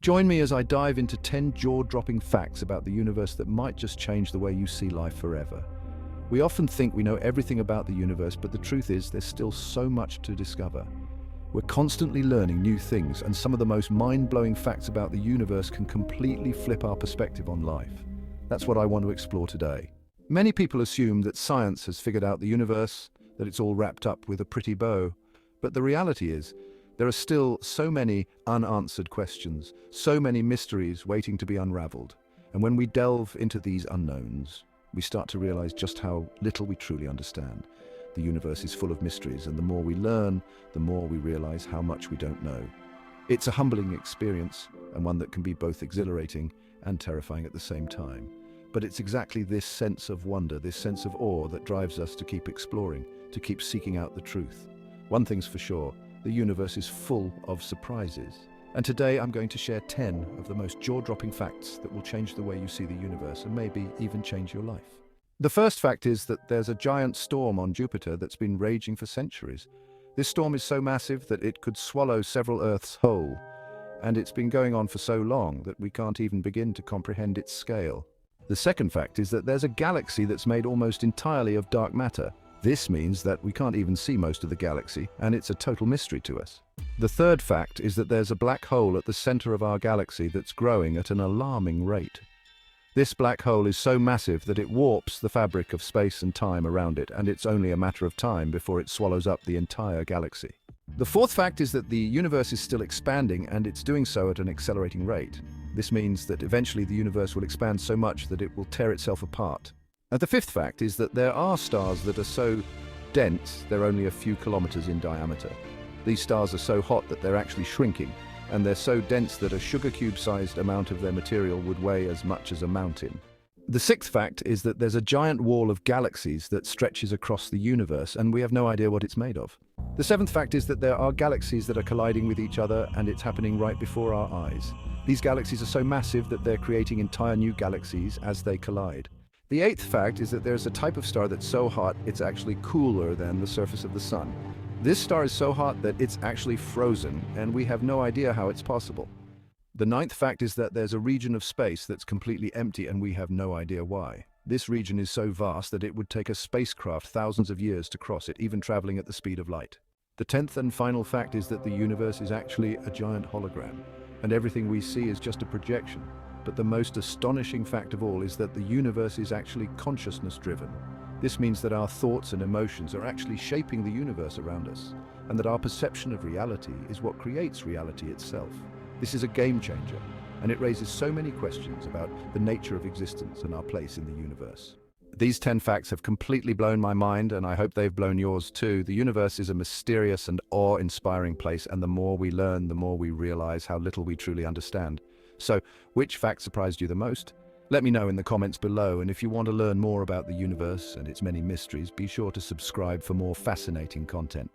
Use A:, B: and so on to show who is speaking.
A: Join me as I dive into 10 jaw-dropping facts about the universe that might just change the way you see life forever. We often think we know everything about the universe, but the truth is there's still so much to discover. We're constantly learning new things, and some of the most mind-blowing facts about the universe can completely flip our perspective on life. That's what I want to explore today. Many people assume that science has figured out the universe, that it's all wrapped up with a pretty bow. But the reality is, there are still so many unanswered questions, so many mysteries waiting to be unraveled. And when we delve into these unknowns, we start to realize just how little we truly understand. The universe is full of mysteries, and the more we learn, the more we realize how much we don't know. It's a humbling experience, and one that can be both exhilarating and terrifying at the same time. But it's exactly this sense of wonder, this sense of awe, that drives us to keep exploring, to keep seeking out the truth. One thing's for sure, the universe is full of surprises. And today I'm going to share 10 of the most jaw-dropping facts that will change the way you see the universe and maybe even change your life. The first fact is that there's a giant storm on Jupiter that's been raging for centuries. This storm is so massive that it could swallow several Earths whole, and it's been going on for so long that we can't even begin to comprehend its scale. The second fact is that there's a galaxy that's made almost entirely of dark matter. This means that we can't even see most of the galaxy, and it's a total mystery to us. The third fact is that there's a black hole at the center of our galaxy that's growing at an alarming rate. This black hole is so massive that it warps the fabric of space and time around it, and it's only a matter of time before it swallows up the entire galaxy. The fourth fact is that the universe is still expanding, and it's doing so at an accelerating rate. This means that eventually the universe will expand so much that it will tear itself apart. And the fifth fact is that there are stars that are so dense they're only a few kilometers in diameter. These stars are so hot that they're actually shrinking, and they're so dense that a sugar cube-sized amount of their material would weigh as much as a mountain. The sixth fact is that there's a giant wall of galaxies that stretches across the universe, and we have no idea what it's made of. The seventh fact is that there are galaxies that are colliding with each other, and it's happening right before our eyes. These galaxies are so massive that they're creating entire new galaxies as they collide. The eighth fact is that there's a type of star that's so hot it's actually cooler than the surface of the sun. This star is so hot that it's actually frozen, and we have no idea how it's possible. The ninth fact is that there's a region of space that's completely empty, and we have no idea why. This region is so vast that it would take a spacecraft thousands of years to cross it, even traveling at the speed of light. The 10th and final fact is that the universe is actually a giant hologram, and everything we see is just a projection. But the most astonishing fact of all is that the universe is actually consciousness-driven. This means that our thoughts and emotions are actually shaping the universe around us, and that our perception of reality is what creates reality itself. This is a game changer, and it raises so many questions about the nature of existence and our place in the universe. These 10 facts have completely blown my mind, and I hope they've blown yours too. The universe is a mysterious and awe-inspiring place, and the more we learn, the more we realize how little we truly understand. So, which fact surprised you the most? Let me know in the comments below, and if you want to learn more about the universe and its many mysteries, be sure to subscribe for more fascinating content.